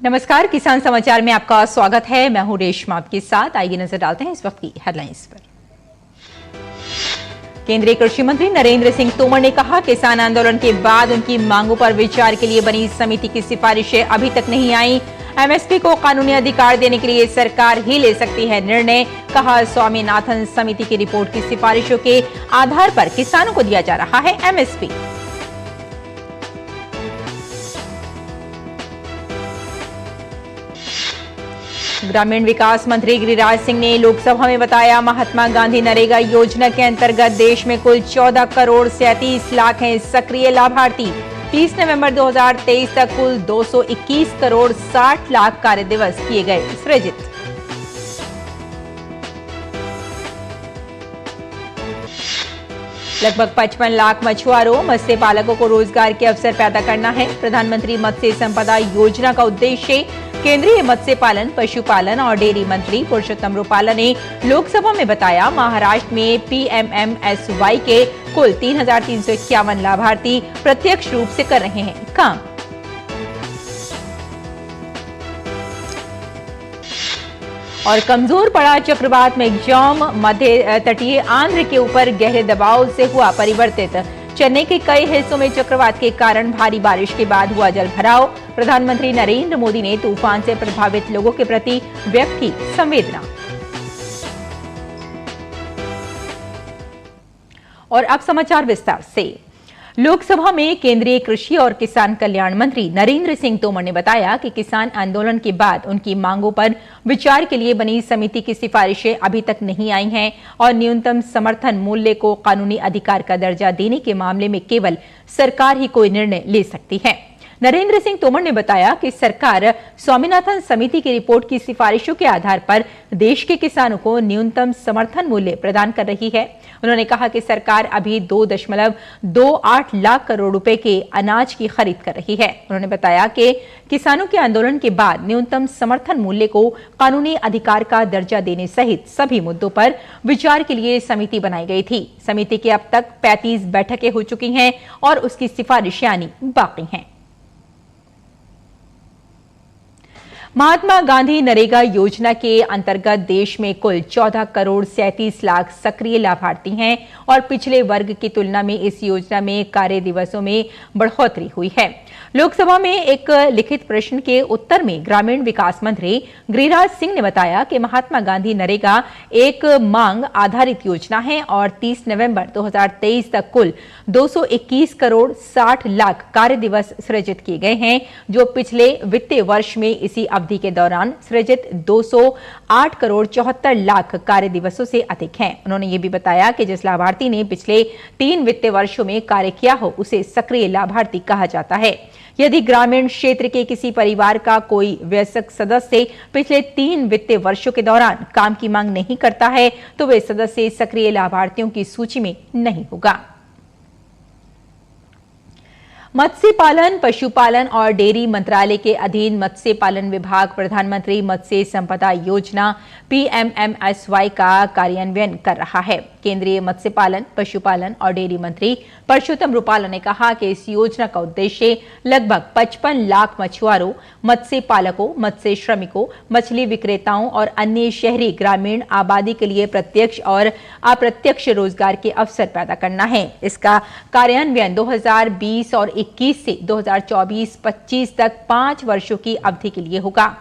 नमस्कार, किसान समाचार में आपका स्वागत है। मैं हूं रेशमा आपके साथ। आइए नजर डालते हैं इस वक्त की हेडलाइंस पर। केंद्रीय कृषि मंत्री नरेंद्र सिंह तोमर ने कहा, किसान आंदोलन के बाद उनकी मांगों पर विचार के लिए बनी समिति की सिफारिशें अभी तक नहीं आई। एमएसपी को कानूनी अधिकार देने के लिए सरकार ही ले सकती है निर्णय। कहा, स्वामीनाथन समिति की रिपोर्ट की सिफारिशों के आधार पर किसानों को दिया जा रहा है एमएसपी। ग्रामीण विकास मंत्री गिरिराज सिंह ने लोकसभा में बताया, महात्मा गांधी नरेगा योजना के अंतर्गत देश में कुल 14 करोड़ 37 लाख हैं सक्रिय लाभार्थी। 30 नवंबर 2023 तक कुल 221 करोड़ 60 लाख कार्य दिवस किए गए सृजित। लगभग 55 लाख मछुआरों मत्स्य पालकों को रोजगार के अवसर पैदा करना है। प्रधानमंत्री मत्स्य संपदा योजना का उद्देश्य। केंद्रीय मत्स्य पालन, पशुपालन और डेयरी मंत्री पुरुषोत्तम रुपाला ने लोकसभा में बताया, महाराष्ट्र में पीएमएमएसवाई के कुल 3,351 लाभार्थी प्रत्यक्ष रूप से कर रहे हैं काम। और कमजोर पड़ा चक्रवात मेघजौम मध्य तटीय आंध्र के ऊपर गहरे दबाव से हुआ परिवर्तित। चेन्नई के कई हिस्सों में चक्रवात के कारण भारी बारिश के बाद हुआ जल भराव। प्रधानमंत्री नरेंद्र मोदी ने तूफान से प्रभावित लोगों के प्रति व्यक्त की संवेदना। और अब समाचार विस्तार से। लोकसभा में केंद्रीय कृषि और किसान कल्याण मंत्री नरेंद्र सिंह तोमर ने बताया कि किसान आंदोलन के बाद उनकी मांगों पर विचार के लिए बनी समिति की सिफारिशें अभी तक नहीं आई हैं और न्यूनतम समर्थन मूल्य को कानूनी अधिकार का दर्जा देने के मामले में केवल सरकार ही कोई निर्णय ले सकती है। नरेंद्र सिंह तोमर ने बताया कि सरकार स्वामीनाथन समिति की रिपोर्ट की सिफारिशों के आधार पर देश के किसानों को न्यूनतम समर्थन मूल्य प्रदान कर रही है। उन्होंने कहा कि सरकार अभी 2.28 लाख करोड़ रुपए के अनाज की खरीद कर रही है। उन्होंने बताया कि किसानों के आंदोलन के बाद न्यूनतम समर्थन मूल्य को कानूनी अधिकार का दर्जा देने सहित सभी मुद्दों पर विचार के लिए समिति बनाई गई थी। समिति की अब तक 35 बैठकें हो चुकी हैं और उसकी सिफारिशें आनी बाकी हैं। महात्मा गांधी नरेगा योजना के अंतर्गत देश में कुल 14 करोड़ 37 लाख सक्रिय लाभार्थी हैं और पिछले वर्ग की तुलना में इस योजना में कार्य दिवसों में बढ़ोतरी हुई है। लोकसभा में एक लिखित प्रश्न के उत्तर में ग्रामीण विकास मंत्री गिरिराज सिंह ने बताया कि महात्मा गांधी नरेगा एक मांग आधारित योजना है और 30 नवंबर 2023 तक कुल 221 करोड़ 60 लाख कार्य दिवस सृजित किए गए हैं, जो पिछले वित्तीय वर्ष में इसी अवधि के दौरान सृजित 208 करोड़ 74 लाख कार्य दिवसों से अधिक हैं। उन्होंने ये भी बताया कि जिस लाभार्थी ने पिछले 3 वित्तीय वर्षों में कार्य किया हो उसे सक्रिय लाभार्थी कहा जाता है। यदि ग्रामीण क्षेत्र के किसी परिवार का कोई वयस्क सदस्य पिछले 3 वित्तीय वर्षों के दौरान काम की मांग नहीं करता है तो वे सदस्य सक्रिय लाभार्थियों की सूची में नहीं होगा। मत्स्य पालन, पशुपालन और डेयरी मंत्रालय के अधीन मत्स्य पालन विभाग प्रधानमंत्री मत्स्य संपदा योजना पीएमएमएसवाई का कार्यान्वयन कर रहा है। केंद्रीय मत्स्य पालन, पशुपालन और डेयरी मंत्री पुरुषोत्तम रुपाला ने कहा कि इस योजना का उद्देश्य लगभग 55 लाख मछुआरों, मत्स्य पालकों, मत्स्य श्रमिकों, मछली विक्रेताओं और अन्य शहरी ग्रामीण आबादी के लिए प्रत्यक्ष और अप्रत्यक्ष रोजगार के अवसर पैदा करना है। इसका कार्यान्वयन 2020 और 21 से 2024-25 तक 5 वर्षों की अवधि के लिए होगा।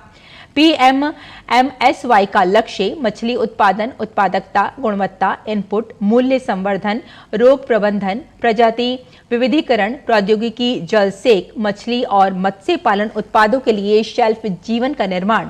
पीएमएमएसवाई का लक्ष्य मछली उत्पादन, उत्पादकता, गुणवत्ता, इनपुट, मूल्य संवर्धन, रोग प्रबंधन, प्रजाति विविधीकरण, प्रौद्योगिकी, जल सेक, मछली और मत्स्य पालन उत्पादों के लिए शेल्फ जीवन का निर्माण,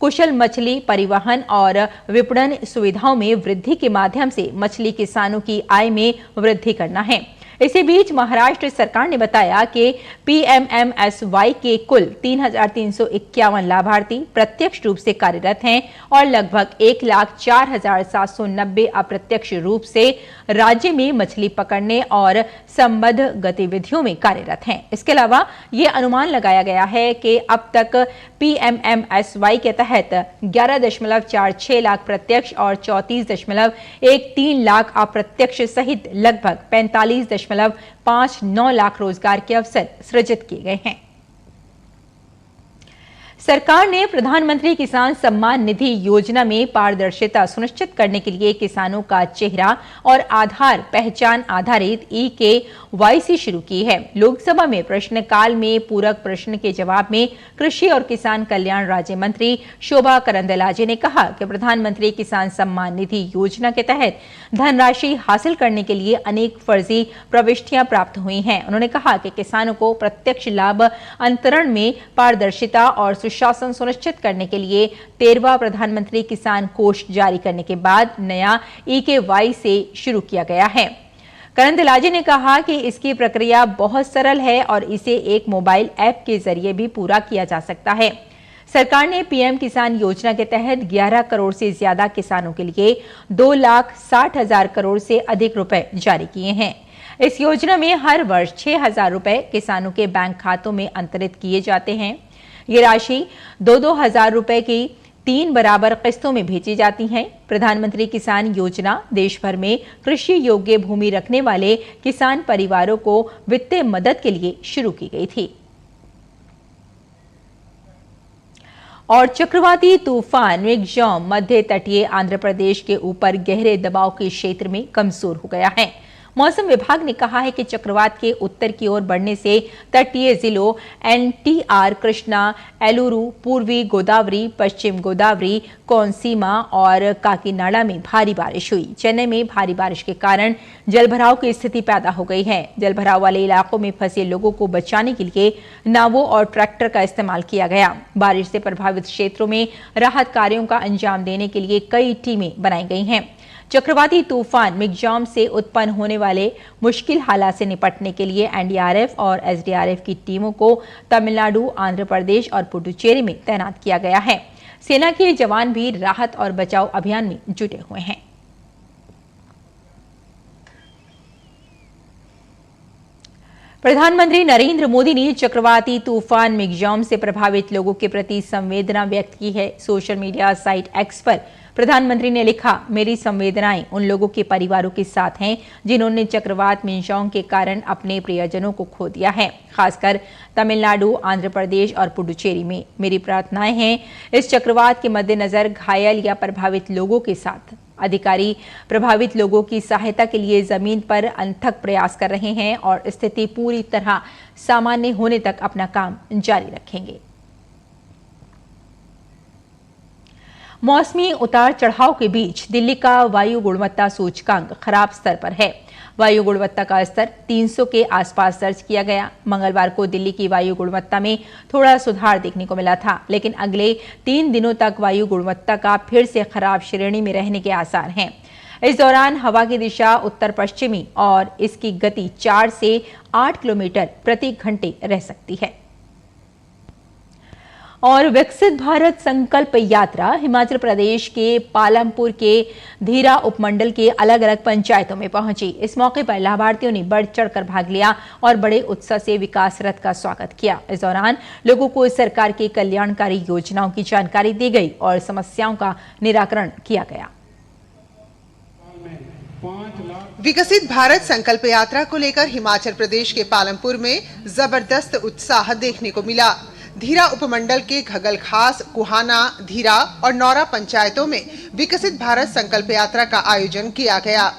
कुशल मछली परिवहन और विपणन सुविधाओं में वृद्धि के माध्यम से मछली किसानों की आय में वृद्धि करना है। इसी बीच महाराष्ट्र सरकार ने बताया कि पीएमएमएसवाई के कुल 3,351 लाभार्थी प्रत्यक्ष रूप से कार्यरत हैं और लगभग 1,04,790 अप्रत्यक्ष रूप से राज्य में मछली पकड़ने और संबद्ध गतिविधियों में कार्यरत हैं। इसके अलावा ये अनुमान लगाया गया है कि अब तक पीएमएमएसवाई के तहत 11.46 लाख प्रत्यक्ष और 34.13 लाख अप्रत्यक्ष सहित लगभग 45.59 लाख रोजगार के अवसर सृजित किए गए हैं। सरकार ने प्रधानमंत्री किसान सम्मान निधि योजना में पारदर्शिता सुनिश्चित करने के लिए किसानों का चेहरा और आधार पहचान आधारित eKYC शुरू की है। लोकसभा में प्रश्नकाल में पूरक प्रश्न के जवाब में कृषि और किसान कल्याण राज्य मंत्री शोभा करंदलाजे ने कहा कि प्रधानमंत्री किसान सम्मान निधि योजना के तहत धनराशि हासिल करने के लिए अनेक फर्जी प्रविष्टियां प्राप्त हुई हैं। उन्होंने कहा कि किसानों को प्रत्यक्ष लाभ अंतरण में पारदर्शिता और शासन सुनिश्चित करने के लिए 13वां प्रधानमंत्री किसान कोष जारी करने के बाद नया eKYC शुरू किया गया है। करंदलाजे ने कहा कि इसकी प्रक्रिया बहुत सरल है और इसे एक मोबाइल ऐप के जरिए भी पूरा किया जा सकता है। सरकार ने पीएम किसान योजना के तहत 11 करोड़ से ज्यादा किसानों के लिए 2,60,000 करोड़ से अधिक रुपए जारी किए हैं। इस योजना में हर वर्ष 6,000 रुपए किसानों के बैंक खातों में अंतरित किए जाते हैं। ये राशि 2-2 हजार रुपए की 3 बराबर किस्तों में भेजी जाती हैं। प्रधानमंत्री किसान योजना देश भर में कृषि योग्य भूमि रखने वाले किसान परिवारों को वित्तीय मदद के लिए शुरू की गई थी। और चक्रवाती तूफान मिग्जॉम मध्य तटीय आंध्र प्रदेश के ऊपर गहरे दबाव के क्षेत्र में कमजोर हो गया है। मौसम विभाग ने कहा है कि चक्रवात के उत्तर की ओर बढ़ने से तटीय जिलों NTR, कृष्णा, एलुरु, पूर्वी गोदावरी, पश्चिम गोदावरी, कोनसीमा और काकीनाडा में भारी बारिश हुई। चेन्नई में भारी बारिश के कारण जलभराव की स्थिति पैदा हो गई है। जलभराव वाले इलाकों में फंसे लोगों को बचाने के लिए नावों और ट्रैक्टर का इस्तेमाल किया गया। बारिश से प्रभावित क्षेत्रों में राहत कार्यों का अंजाम देने के लिए कई टीमें बनाई गई हैं। चक्रवाती तूफान मिग्जॉम से उत्पन्न होने वाले मुश्किल हालात से निपटने के लिए NDRF और SDRF की टीमों को तमिलनाडु, आंध्र प्रदेश और पुडुचेरी में तैनात किया गया है। सेना के जवान भी राहत और बचाव अभियान में जुटे हुए हैं। प्रधानमंत्री नरेंद्र मोदी ने चक्रवाती तूफान मिग्जॉम से प्रभावित लोगों के प्रति संवेदना व्यक्त की है। सोशल मीडिया साइट X पर प्रधानमंत्री ने लिखा, मेरी संवेदनाएं उन लोगों के परिवारों के साथ हैं जिन्होंने चक्रवात मिग्जॉम के कारण अपने प्रियजनों को खो दिया है, खासकर तमिलनाडु, आंध्र प्रदेश और पुडुचेरी में। मेरी प्रार्थनाएं हैं इस चक्रवात के मद्देनजर घायल या प्रभावित लोगों के साथ। अधिकारी प्रभावित लोगों की सहायता के लिए जमीन पर अथक प्रयास कर रहे हैं और स्थिति पूरी तरह सामान्य होने तक अपना काम जारी रखेंगे। मौसमी उतार चढ़ाव के बीच दिल्ली का वायु गुणवत्ता सूचकांक खराब स्तर पर है। वायु गुणवत्ता का स्तर 300 के आसपास दर्ज किया गया। मंगलवार को दिल्ली की वायु गुणवत्ता में थोड़ा सुधार देखने को मिला था, लेकिन अगले 3 दिनों तक वायु गुणवत्ता का फिर से खराब श्रेणी में रहने के आसार हैं। इस दौरान हवा की दिशा उत्तर पश्चिमी और इसकी गति 4 से 8 किलोमीटर प्रति घंटे रह सकती है। और विकसित भारत संकल्प यात्रा हिमाचल प्रदेश के पालमपुर के धीरा उपमंडल के अलग अलग पंचायतों में पहुंची। इस मौके पर लाभार्थियों ने बढ़ चढ़कर भाग लिया और बड़े उत्साह से विकास रथ का स्वागत किया। इस दौरान लोगों को सरकार की कल्याणकारी योजनाओं की जानकारी दी गई और समस्याओं का निराकरण किया गया। विकसित भारत संकल्प यात्रा को लेकर हिमाचल प्रदेश के पालमपुर में जबरदस्त उत्साह देखने को मिला। धीरा उपमंडल के घगलखास, कुहाना, धीरा और नौरा पंचायतों में विकसित भारत संकल्प यात्रा का आयोजन किया गया।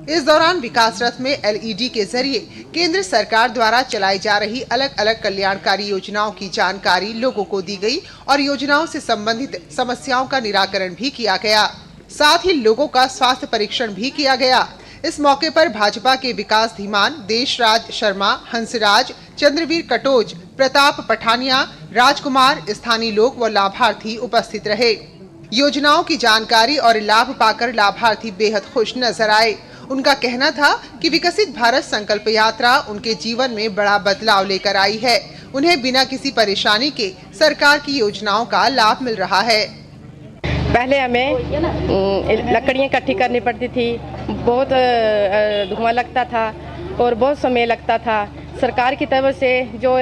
इस दौरान विकास रथ में LED के जरिए केंद्र सरकार द्वारा चलाई जा रही अलग अलग कल्याणकारी योजनाओं की जानकारी लोगों को दी गई और योजनाओं से संबंधित समस्याओं का निराकरण भी किया गया। साथ ही लोगों का स्वास्थ्य परीक्षण भी किया गया। इस मौके पर भाजपा के विकास धीमान, देशराज शर्मा, हंसराज, चंद्रवीर कटोच, प्रताप पठानिया, राजकुमार, स्थानीय लोग व लाभार्थी उपस्थित रहे। योजनाओं की जानकारी और लाभ पाकर लाभार्थी बेहद खुश नजर आए। उनका कहना था कि विकसित भारत संकल्प यात्रा उनके जीवन में बड़ा बदलाव लेकर आई है। उन्हें बिना किसी परेशानी के सरकार की योजनाओं का लाभ मिल रहा है। पहले हमें लकड़ियाँ इकट्ठी करनी पड़ती थी, बहुत धुआं लगता था और बहुत समय लगता था। सरकार की तरफ से जो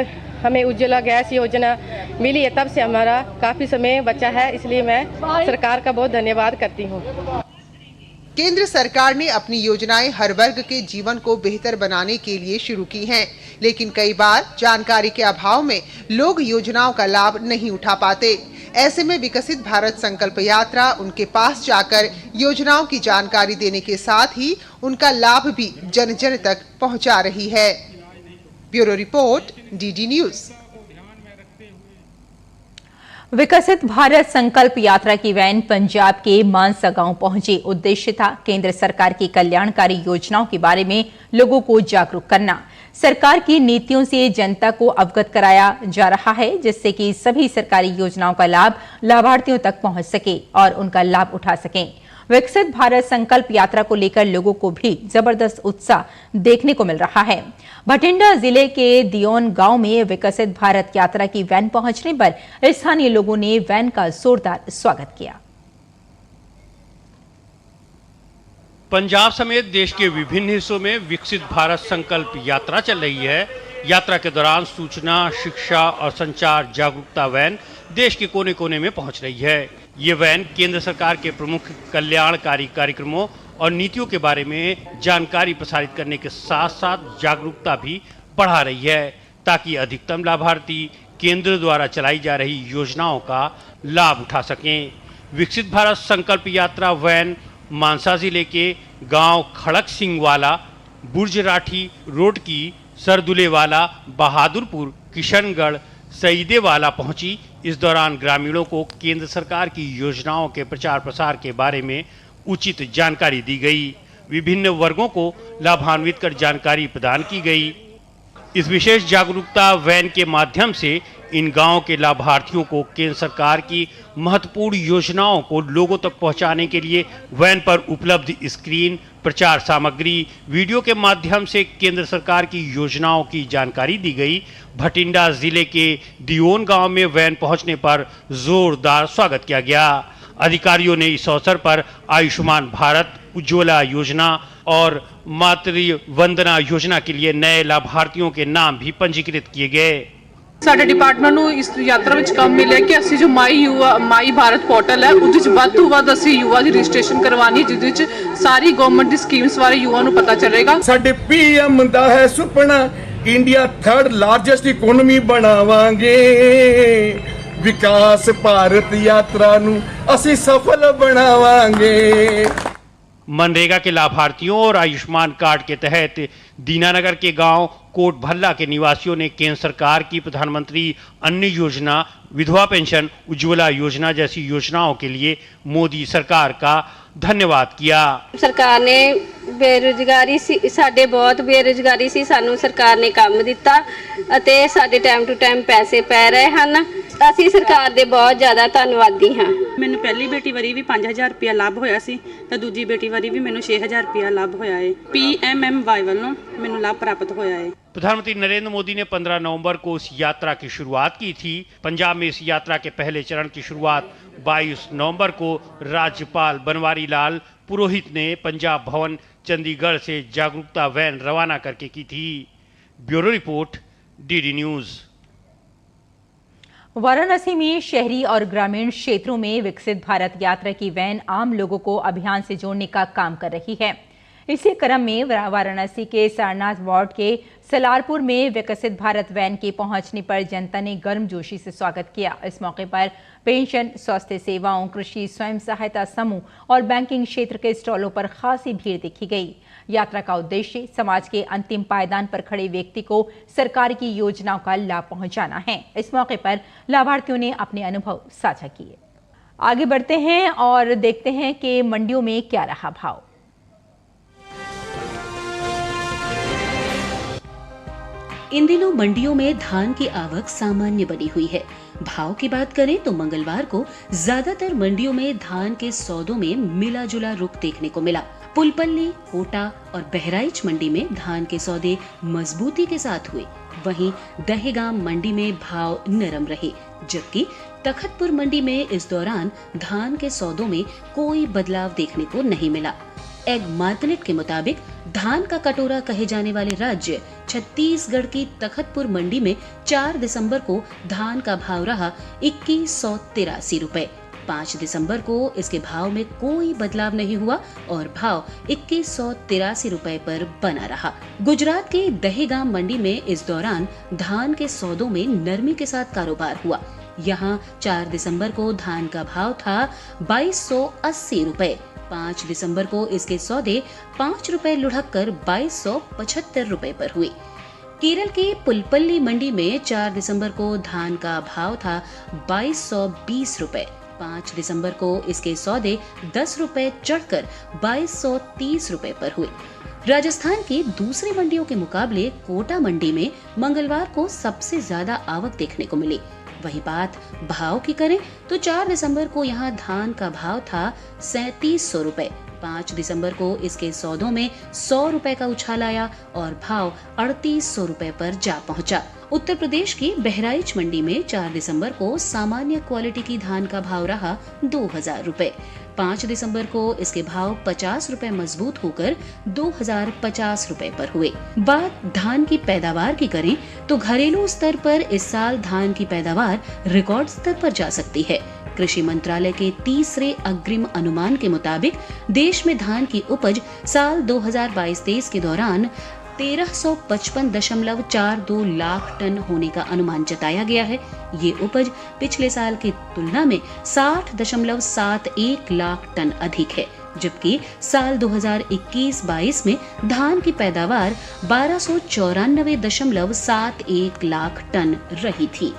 हमें उज्ज्वला गैस योजना मिली है, तब से हमारा काफ़ी समय बचा है, इसलिए मैं सरकार का बहुत धन्यवाद करती हूँ। केंद्र सरकार ने अपनी योजनाएं हर वर्ग के जीवन को बेहतर बनाने के लिए शुरू की हैं, लेकिन कई बार जानकारी के अभाव में लोग योजनाओं का लाभ नहीं उठा पाते। ऐसे में विकसित भारत संकल्प यात्रा उनके पास जाकर योजनाओं की जानकारी देने के साथ ही उनका लाभ भी जन जन तक पहुंचा रही है। Bureau report, DD news. विकसित भारत संकल्प यात्रा की वैन पंजाब के मानसा गांव पहुंची। उद्देश्य था केंद्र सरकार की कल्याणकारी योजनाओं के बारे में लोगों को जागरूक करना। सरकार की नीतियों से जनता को अवगत कराया जा रहा है, जिससे कि सभी सरकारी योजनाओं का लाभ लाभार्थियों तक पहुंच सके और उनका लाभ उठा सकें। विकसित भारत संकल्प यात्रा को लेकर लोगों को भी जबरदस्त उत्साह देखने को मिल रहा है। भटिंडा जिले के दियोन गांव में विकसित भारत यात्रा की वैन पहुंचने पर स्थानीय लोगों ने वैन का जोरदार स्वागत किया। पंजाब समेत देश के विभिन्न हिस्सों में विकसित भारत संकल्प यात्रा चल रही है। यात्रा के दौरान सूचना, शिक्षा और संचार जागरूकता वैन देश के कोने कोने में पहुंच रही है। ये वैन केंद्र सरकार के प्रमुख कल्याणकारी कार्यक्रमों और नीतियों के बारे में जानकारी प्रसारित करने के साथ साथ जागरूकता भी बढ़ा रही है, ताकि अधिकतम लाभार्थी केंद्र द्वारा चलाई जा रही योजनाओं का लाभ उठा सकें। विकसित भारत संकल्प यात्रा वैन मानसा जिले के गांव खड़क सिंह वाला, बुर्ज राठी रोड की सरदुलेवाला, बहादुरपुर, किशनगढ़, सईदेवाला पहुंची। इस दौरान ग्रामीणों को केंद्र सरकार की योजनाओं के प्रचार प्रसार के बारे में उचित जानकारी दी गई। विभिन्न वर्गों को लाभान्वित कर जानकारी प्रदान की गई। इस विशेष जागरूकता वैन के माध्यम से इन गांवों के लाभार्थियों को केंद्र सरकार की महत्वपूर्ण योजनाओं को लोगों तक पहुंचाने के लिए वैन पर उपलब्ध स्क्रीन, प्रचार सामग्री, वीडियो के माध्यम से केंद्र सरकार की योजनाओं की जानकारी दी गई। भटिंडा जिले के दियोन गांव में वैन पहुंचने पर जोरदार स्वागत किया गया। अधिकारियों ने इस अवसर पर आयुष्मान भारत, उज्ज्वला योजना और मातृ वंदना योजना के लिए नए लाभार्थियों के नाम भी पंजीकृत किए गए। ਸਾਡੇ ਡਿਪਾਰਟਮੈਂਟ ਨੂੰ ਇਸ ਯਾਤਰਾ ਵਿੱਚ ਕੰਮ ਮਿਲਿਆ ਕਿ ਅਸੀਂ ਜੋ ਮਾਈ ਭਾਰਤ ਪੋਰਟਲ ਹੈ ਉਹਦੇ ਵਿੱਚ ਵੱਧ ਤੋਂ ਵੱਧ ਅਸੀਂ ਯੁਵਾ ਦੀ ਰਜਿਸਟ੍ਰੇਸ਼ਨ ਕਰਵਾਉਣੀ ਹੈ, ਜਿਹਦੇ ਵਿੱਚ ਸਾਰੀ ਗਵਰਨਮੈਂਟ ਦੀ ਸਕੀਮਸ ਬਾਰੇ ਯੁਵਾ ਨੂੰ ਪਤਾ ਚੱਲੇਗਾ। ਸਾਡੇ ਪੀਐਮ ਦਾ ਹੈ ਸੁਪਨਾ ਇੰਡੀਆ 3rd ਲਾਰਜੈਸਟ ਇਕਨੋਮੀ ਬਣਾਵਾਂਗੇ। ਵਿਕਾਸ ਭਾਰਤ ਯਾਤਰਾ ਨੂੰ ਅਸੀਂ ਸਫਲ ਬਣਾਵਾਂਗੇ। मनरेगा के लाभार्थियों और आयुष्मान कार्ड के तहत दीनानगर के गांव कोट भल्ला के निवासियों ने केंद्र सरकार की प्रधानमंत्री अन्न योजना, विधवा पेंशन, उज्ज्वला योजना जैसी योजनाओं के लिए मोदी सरकार का धन्यवाद किया। सरकार ने बेरोजगारी साडे बहुत बेरोजगारी सी, सानू सरकार ने काम दिता ਅਤੇ ਸਾਡੇ ਟਾਈਮ ਟੂ ਟਾਈਮ ਪੈਸੇ ਪੈ ਰਹੇ ਹਨ। ਅਸੀਂ ਸਰਕਾਰ ਦੇ ਬਹੁਤ ਜ਼ਿਆਦਾ ਧੰਨਵਾਦੀ ਹਾਂ। ਮੈਨੂੰ ਪਹਿਲੀ ਬੇਟੀ ਵਾਰੀ ਵੀ 5000 ਰੁਪਇਆ ਲਾਭ ਹੋਇਆ ਸੀ ਤਾਂ ਦੂਜੀ ਬੇਟੀ ਵਾਰੀ ਵੀ ਮੈਨੂੰ 6000 ਰੁਪਇਆ ਲਾਭ ਹੋਇਆ ਹੈ। PMMY ਵੱਲੋਂ ਮੈਨੂੰ ਲਾਭ ਪ੍ਰਾप्त ਹੋਇਆ है। प्रधानमंत्री नरेंद्र मोदी ने 15 नवंबर को इस यात्रा की शुरुआत की थी। पंजाब में इस यात्रा के पहले चरण की शुरुआत 22 नवंबर को राज्यपाल बनवारी लाल पुरोहित ने पंजाब भवन चंडीगढ़ से जागरूकता वैन रवाना करके की थी। Bureau report, DD news. Varanasi में शहरी और ग्रामीण क्षेत्रों में विकसित भारत यात्रा की वैन आम लोगों को अभियान से जोड़ने का काम कर रही है। इसी क्रम में वाराणसी के सारनाथ वार्ड के सलारपुर में विकसित भारत वैन के पहुंचने पर जनता ने गर्मजोशी से स्वागत किया। इस मौके पर पेंशन, स्वास्थ्य सेवाओं, कृषि, स्वयं सहायता समूह और बैंकिंग क्षेत्र के स्टॉलों पर खासी भीड़ देखी गई। यात्रा का उद्देश्य समाज के अंतिम पायदान पर खड़े व्यक्ति को सरकार की योजनाओं का लाभ पहुंचाना है। इस मौके पर लाभार्थियों ने अपने अनुभव साझा किए। आगे बढ़ते हैं और देखते हैं कि मंडियों में क्या रहा भाव। इन दिनों मंडियों में धान की आवक सामान्य बनी हुई है। भाव की बात करें तो मंगलवार को ज्यादातर मंडियों में धान के सौदों में मिला जुला रुख देखने को मिला। पुलपल्ली, कोटा और बहराइच मंडी में धान के सौदे मजबूती के साथ हुए। वहीं दहेगाम मंडी में भाव नरम रहे, जबकि तखतपुर मंडी में इस दौरान धान के सौदों में कोई बदलाव देखने को नहीं मिला। एग मार्केट के मुताबिक धान का कटोरा कहे जाने वाले राज्य छत्तीसगढ़ की तखतपुर मंडी में 4 दिसंबर को धान का भाव रहा 2183 रुपए। 5 दिसंबर को इसके भाव में कोई बदलाव नहीं हुआ और भाव 2183 रुपए पर बना रहा। गुजरात के दहेगाम मंडी में इस दौरान धान के सौदों में नरमी के साथ कारोबार हुआ। यहाँ 4 दिसंबर को धान का भाव था 2280 रुपए। 5 दिसंबर को इसके सौदे 5 रुपए लुढ़क कर 2275 रुपए पर हुए। केरल के पुलपल्ली मंडी में 4 दिसंबर को धान का भाव था 2220 रुपए। 5 दिसंबर को इसके सौदे 10 रुपए चढ़कर 2230 रुपए पर हुए। राजस्थान की दूसरी मंडियों के मुकाबले कोटा मंडी में मंगलवार को सबसे ज्यादा आवक देखने को मिली। वही बात भाव की करें तो 4 दिसंबर को यहाँ धान का भाव था 3700 रुपए। 5 दिसंबर को इसके सौदों में 100 रुपए का उछाल आया और भाव 3800 रुपए पर जा पहुंचा। उत्तर प्रदेश की बहराइच मंडी में 4 दिसंबर को सामान्य क्वालिटी की धान का भाव रहा 2000 रुपए। 5 दिसंबर को इसके भाव 50 रुपए मजबूत होकर 2050 रुपए पर हुए। बात धान की पैदावार की करें तो घरेलू स्तर पर इस साल धान की पैदावार रिकॉर्ड स्तर पर जा सकती है। कृषि मंत्रालय के तीसरे अग्रिम अनुमान के मुताबिक देश में धान की उपज साल 2022-23 के दौरान 1355.42 लाख टन होने का अनुमान जताया गया है। ये उपज पिछले साल की तुलना में 60.71 लाख टन अधिक है, जबकि साल 2021-22 में धान की पैदावार 1294.71 लाख टन रही थी।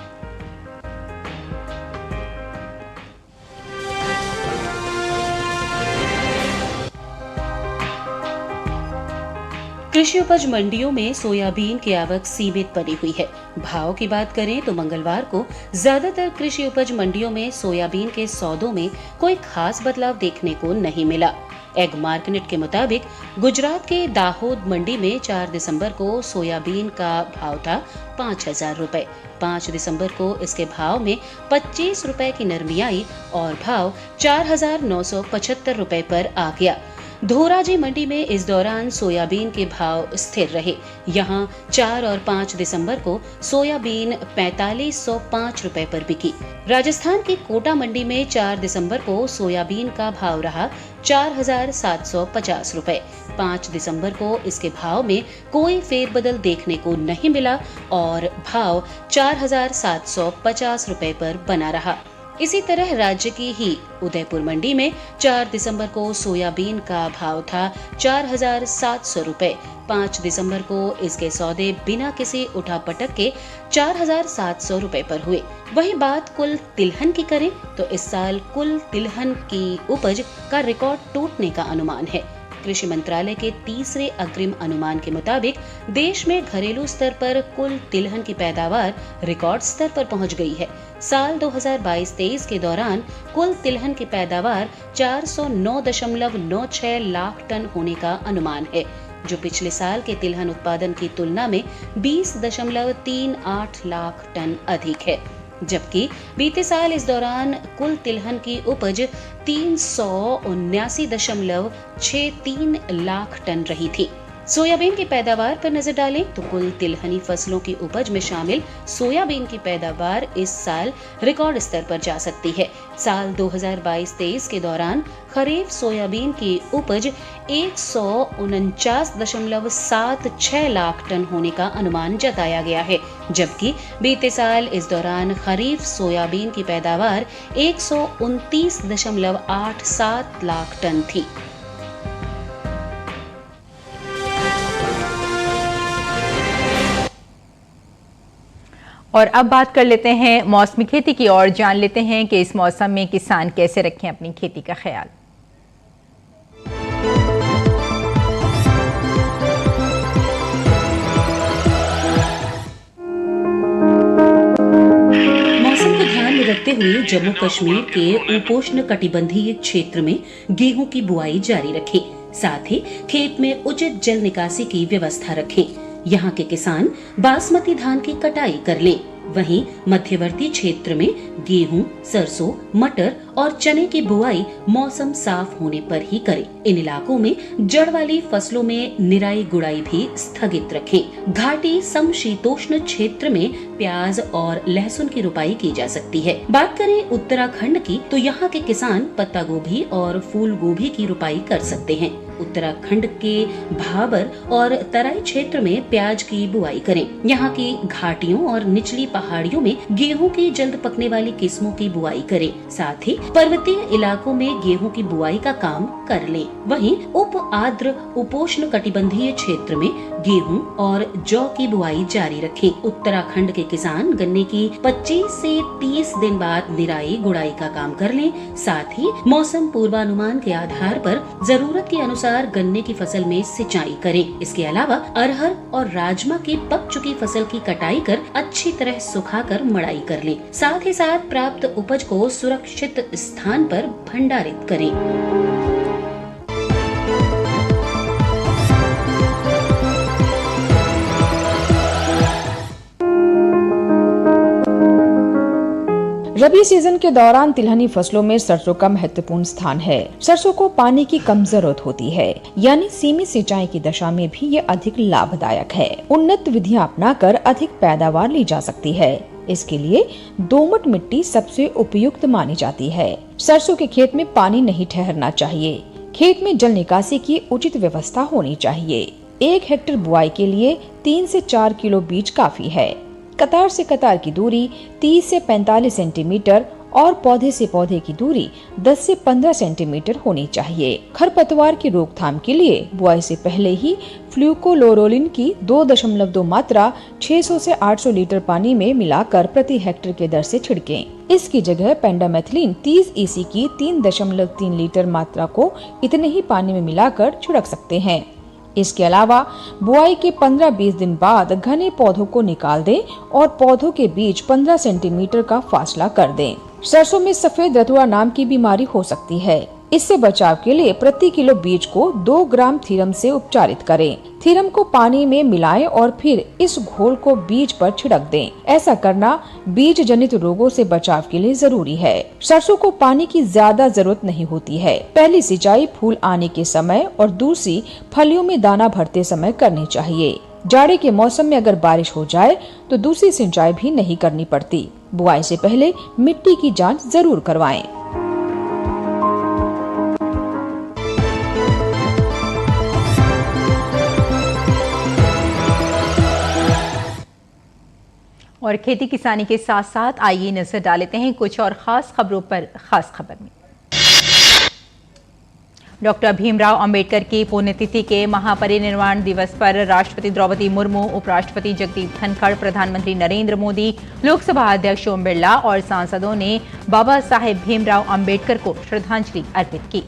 कृषि उपज मंडियों में सोयाबीन की आवक सीमित बनी हुई है। भाव की बात करें तो मंगलवार को ज्यादातर कृषि उपज मंडियों में सोयाबीन के सौदों में कोई खास बदलाव देखने को नहीं मिला। एग मार्केट के मुताबिक गुजरात के दाहोद मंडी में 4 दिसंबर को सोयाबीन का भाव था 5000 रुपए। 5 दिसंबर को इसके भाव में 25 रुपए की नरमी आई और भाव 4975 रुपए पर आ गया। धोराजी मंडी में इस दौरान सोयाबीन के भाव स्थिर रहे। यहाँ 4 और 5 दिसंबर को सोयाबीन 4505 रुपए पर बिकी। राजस्थान की कोटा मंडी में 4 दिसंबर को सोयाबीन का भाव रहा 4750 रुपए। 5 दिसंबर को इसके भाव में कोई फेरबदल देखने को नहीं मिला और भाव 4750 रुपए पर बना रहा। इसी तरह राज्य की ही उदयपुर मंडी में 4 दिसंबर को सोयाबीन का भाव था 4700 रुपए। 5 दिसंबर को इसके सौदे बिना किसी उठापटक के 4700 रुपए पर हुए। वही बात कुल तिलहन की करें तो इस साल कुल तिलहन की उपज का रिकॉर्ड टूटने का अनुमान है। कृषि मंत्रालय के तीसरे अग्रिम अनुमान के मुताबिक देश में घरेलू स्तर पर कुल तिलहन की पैदावार रिकॉर्ड स्तर पर पहुंच गई है। साल 2022-23 के दौरान कुल तिलहन की पैदावार 409.96 लाख टन होने का अनुमान है, जो पिछले साल के तिलहन उत्पादन की तुलना में 20.38 लाख टन अधिक है। जबकि बीते साल इस दौरान कुल तिलहन की उपज 379.63 लाख टन रही थी। सोयाबीन की पैदावार पर नजर डालें तो कुल तिलहनी फसलों की उपज में शामिल सोयाबीन की पैदावार इस साल रिकॉर्ड स्तर पर जा सकती है। साल 2022-23 के दौरान खरीफ सोयाबीन की उपज 149.76 लाख टन होने का अनुमान जताया गया है, जबकि बीते साल इस दौरान खरीफ सोयाबीन की पैदावार 129.87 लाख टन थी। और अब बात कर लेते हैं मौसमी खेती की और जान लेते हैं कि इस मौसम में किसान कैसे रखें अपनी खेती का ख्याल। मौसम को ध्यान में रखते हुए जम्मू कश्मीर के उपोष्ण कटिबंधीय क्षेत्र में गेहूं की बुआई जारी रखें। साथ ही खेत में उचित जल निकासी की व्यवस्था रखें। यहाँ के किसान बासमती धान की कटाई कर लें। वहीं मध्यवर्ती क्षेत्र में गेहूं, सरसों, मटर और चने की बुआई मौसम साफ होने पर ही करें। इन इलाकों में जड़ वाली फसलों में निराई गुड़ाई भी स्थगित रखें। घाटी समशीतोष्ण क्षेत्र में प्याज और लहसुन की रुपाई की जा सकती है। बात करें उत्तराखंड की तो यहाँ के किसान पत्ता गोभी और फूल गोभी की रुपाई कर सकते हैं। उत्तराखंड के भाबर और तराई क्षेत्र में प्याज की बुआई करें। यहाँ की घाटियों और निचली पहाड़ियों में गेहूं की जल्द पकने वाली किस्मों की बुआई करें। साथ ही पर्वतीय इलाकों में गेहूं की बुआई का काम कर लें। वहीं उप आर्द्र उपोष्ण कटिबंधीय क्षेत्र में गेहूं और जौ की बुआई जारी रखें। उत्तराखंड के किसान गन्ने की 25 से 30 दिन बाद निराई गुड़ाई का काम कर लें। साथ ही मौसम पूर्वानुमान के आधार पर जरूरत के अनुसार गन्ने की फसल में सिंचाई करें। इसके अलावा अरहर और राजमा की पक चुकी फसल की कटाई कर अच्छी तरह सुखाकर मड़ाई कर लें। साथ ही साथ प्राप्त उपज को सुरक्षित स्थान पर भंडारित करें। रबी सीजन के दौरान तिलहनी फसलों में सरसों का महत्वपूर्ण स्थान है। सरसों को पानी की कम जरूरत होती है, यानी सीमित सिंचाई की दशा में भी ये अधिक लाभदायक है। उन्नत विधियां अपनाकर अधिक पैदावार ली जा सकती है। इसके लिए दोमट मिट्टी सबसे उपयुक्त मानी जाती है। सरसों के खेत में पानी नहीं ठहरना चाहिए। खेत में जल निकासी की उचित व्यवस्था होनी चाहिए। 1 हेक्टेयर बुआई के लिए 3 से 4 किलो बीज काफी है। कतार से कतार की दूरी 30 से 45 सेंटीमीटर और पौधे से पौधे की दूरी 10 से 15 सेंटीमीटर होनी चाहिए। खरपतवार की रोकथाम के लिए बुआई से पहले ही फ्लूकोलोरोलिन की 2.2 मात्रा 600 से 800 लीटर पानी में मिलाकर प्रति हेक्टेयर के दर से छिड़कें। इसकी जगह पेंडामेथिलीन 30 EC की 3.3 लीटर मात्रा को इतने ही पानी में मिलाकर छिड़क सकते हैं। इसके अलावा बुआई के 15-20 दिन बाद घने पौधों को निकाल दें और पौधों के बीच 15 सेंटीमीटर का फासला कर दें। सरसों में सफेद रतुआ नाम की बीमारी हो सकती है। इससे बचाव के लिए प्रति किलो बीज को 2 ग्राम थीरम से उपचारित करें। थीरम को पानी में मिलाएं और फिर इस घोल को बीज पर छिड़क दें। ऐसा करना बीज जनित रोगों से बचाव के लिए जरूरी है। सरसों को पानी की ज्यादा जरूरत नहीं होती है। पहली सिंचाई फूल आने के समय और दूसरी फलियों में दाना भरते समय करनी चाहिए। जाड़े के मौसम में अगर बारिश हो जाए तो दूसरी सिंचाई भी नहीं करनी पड़ती। बुआई से पहले मिट्टी की जांच जरूर करवाएं। और खेती किसानी के साथ साथ आइए नजर डालते हैं कुछ और खास खबरों पर। खास खबर में डॉक्टर भीमराव अंबेडकर की पुण्यतिथि के महापरिनिर्वाण दिवस पर राष्ट्रपति द्रौपदी मुर्मू, उपराष्ट्रपति जगदीप धनखड़, प्रधानमंत्री नरेंद्र मोदी, लोकसभा अध्यक्ष ओम बिरला और सांसदों ने बाबा साहेब भीमराव अंबेडकर को श्रद्धांजलि अर्पित की।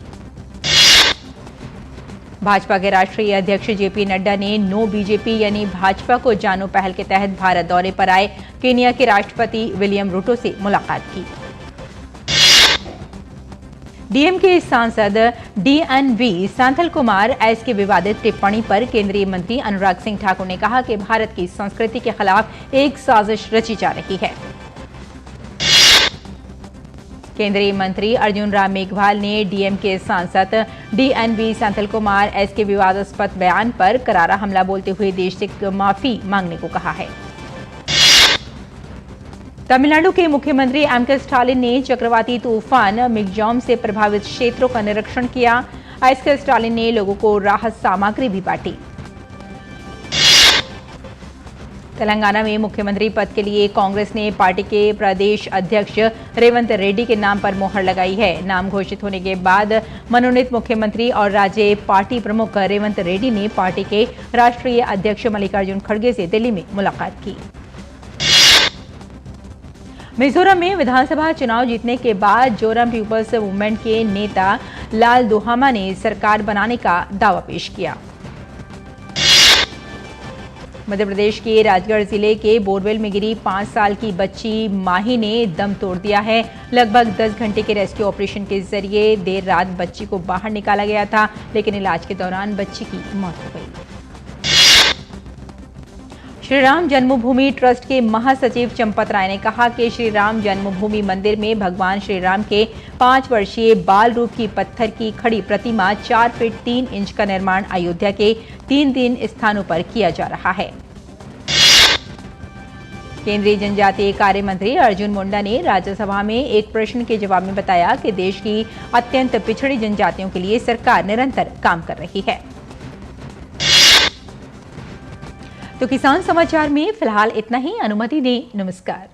भाजपा के राष्ट्रीय अध्यक्ष जेपी नड्डा ने नो बीजेपी यानी भाजपा को जानो पहल के तहत भारत दौरे पर आए केन्या के राष्ट्रपति विलियम रूटो से मुलाकात की। डीएमके सांसद डीएनवी सांथल कुमार एस की विवादित टिप्पणी पर केंद्रीय मंत्री अनुराग सिंह ठाकुर ने कहा कि भारत की संस्कृति के खिलाफ एक साजिश रची जा रही है। केंद्रीय मंत्री अर्जुन राम मेघवाल ने डीएमके सांसद डीएनवी सांथल कुमार एस के विवादास्पद बयान पर करारा हमला बोलते हुए देश से माफी मांगने को कहा है। तमिलनाडु के मुख्यमंत्री एम.के. स्टालिन ने चक्रवाती तूफान मिगजॉम से प्रभावित क्षेत्रों का निरीक्षण किया। एस.के. स्टालिन ने लोगों को राहत सामग्री भी बांटी। तेलंगाना में मुख्यमंत्री पद के लिए कांग्रेस ने पार्टी के प्रदेश अध्यक्ष रेवंत रेड्डी के नाम पर मोहर लगाई है। नाम घोषित होने के बाद मनोनीत मुख्यमंत्री और राज्य पार्टी प्रमुख रेवंत रेड्डी ने पार्टी के राष्ट्रीय अध्यक्ष मल्लिकार्जुन खड़गे से दिल्ली में मुलाकात की। मिजोरम में विधानसभा चुनाव जीतने के बाद जोरम पीपल्स मूवमेंट के नेता लाल दुहामा ने सरकार बनाने का दावा पेश किया। मध्य प्रदेश के राजगढ़ जिले के बोरवेल में गिरी 5 साल की बच्ची माही ने दम तोड़ दिया है। लगभग 10 घंटे के रेस्क्यू ऑपरेशन के जरिए देर रात बच्ची को बाहर निकाला गया था, लेकिन इलाज के दौरान बच्ची की मौत हो गई। श्री राम जन्मभूमि ट्रस्ट के महासचिव चंपत राय ने कहा कि श्री राम जन्मभूमि मंदिर में भगवान श्री राम के 5 वर्षीय बाल रूप की पत्थर की खड़ी प्रतिमा 4 फीट 3 इंच का निर्माण अयोध्या के 3 स्थानों पर किया जा रहा है। केंद्रीय जनजातीय कार्य मंत्री अर्जुन मुंडा ने राज्यसभा में एक प्रश्न के जवाब में बताया कि देश की अत्यंत पिछड़ी जनजातियों के लिए सरकार निरंतर काम कर रही है। तो किसान समाचार में फिलहाल इतना ही। अनुमति दें। नमस्कार।